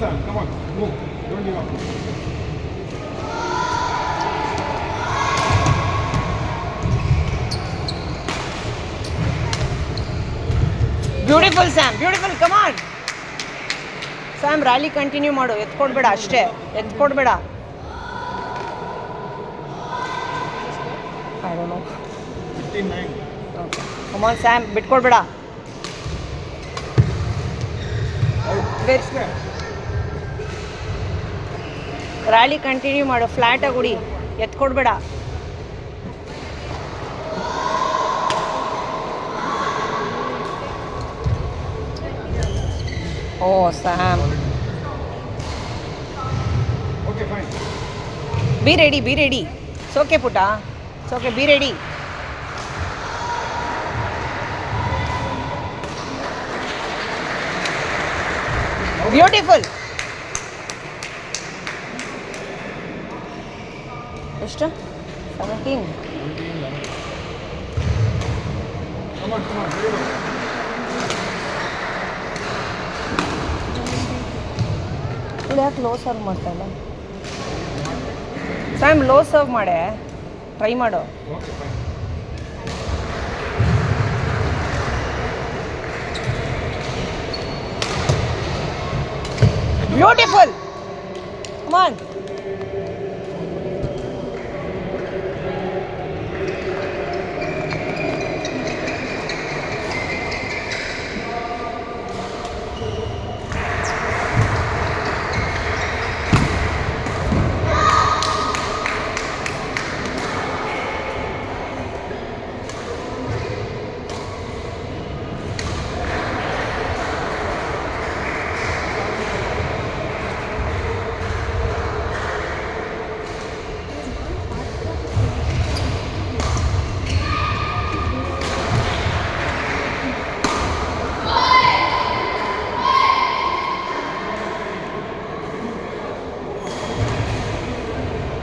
Sam. Come on. Move. Don't give up. Beautiful Sam, beautiful. Come on Sam, rally continue ಮಾಡು. ಎತ್ಕೊಡ್ಬೇಡ ಅಷ್ಟೇ, ಎತ್ಕೊಡ್ಬೇಡ. I don't know. 15-9. Okay, come on Sam, ಬಿಟ್ಕೊಡ್ಬೇಡ. Rally continue ಮಾಡು, ಫ್ಲ್ಯಾಟಾಗಿ ಹೊಡಿ, ಎತ್ಕೊಡ್ಬೇಡ. Oh Sam, Okay, fine. Be ready, be ready. ಸೋಕೆ ಪುಟ, ಸೋಕೆ, ಬಿ ರೆಡಿ. ಬ್ಯೂಟಿಫುಲ್. ಎಷ್ಟು? 17. Come on, come on. Very well. ಇಲ್ಲಿ ಯಾಕೆ ಲೋ ಸರ್ವ್ ಮಾಡ್ತಾ ಇಲ್ಲ ಸ್ಯಾಮ್? ಲೋ ಸರ್ವ್ ಮಾಡೆ, ಟ್ರೈ ಮಾಡು. Okay, fine. Beautiful. Come on.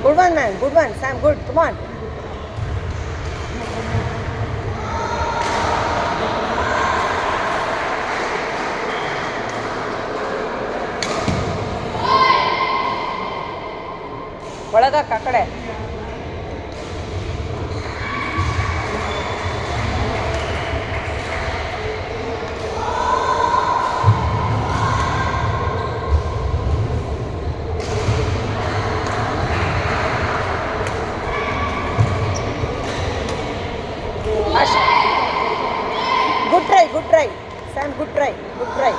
Good one, man. Good one. Sam, good. Come on. ಒಳಗಾಕ ಆ ಕಡೆ. Good try, good try. Sam, good try, good try.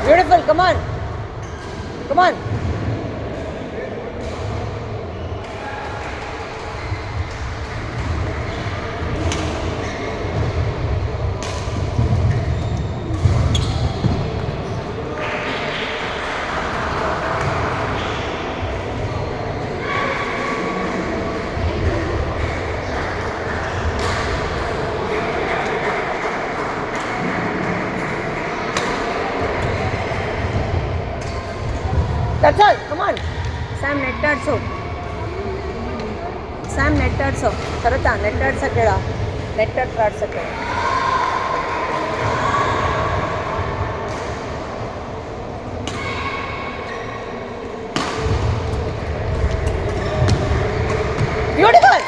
Beautiful, come on. Come on. That's all. Come on. Sam, net ಆಡ್ಸು. Sam, net ಆಡ್ಸು. ಕರೆಕ್ಟಾ? Net ಆಡ್ಸಕ್ಕೆ ಹೇಳ. Net ಹತ್ರ ಆಡ್ಸಕ್ಕೆ. Beautiful.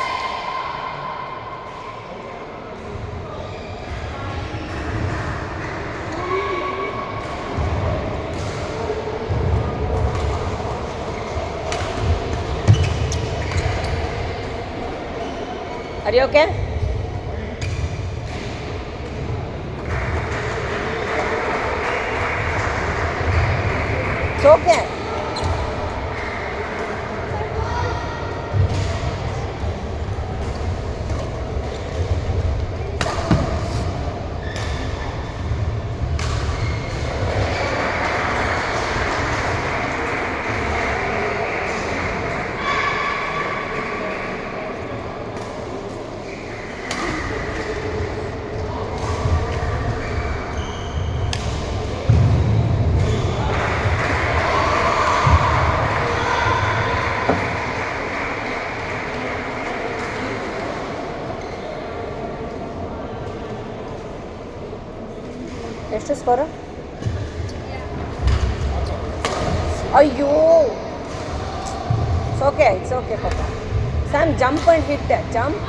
Are you okay? It's okay. ಎಷ್ಟು score? ಅಯ್ಯೋ, it's okay ಪಾಪ. Sam jump and hit, jump.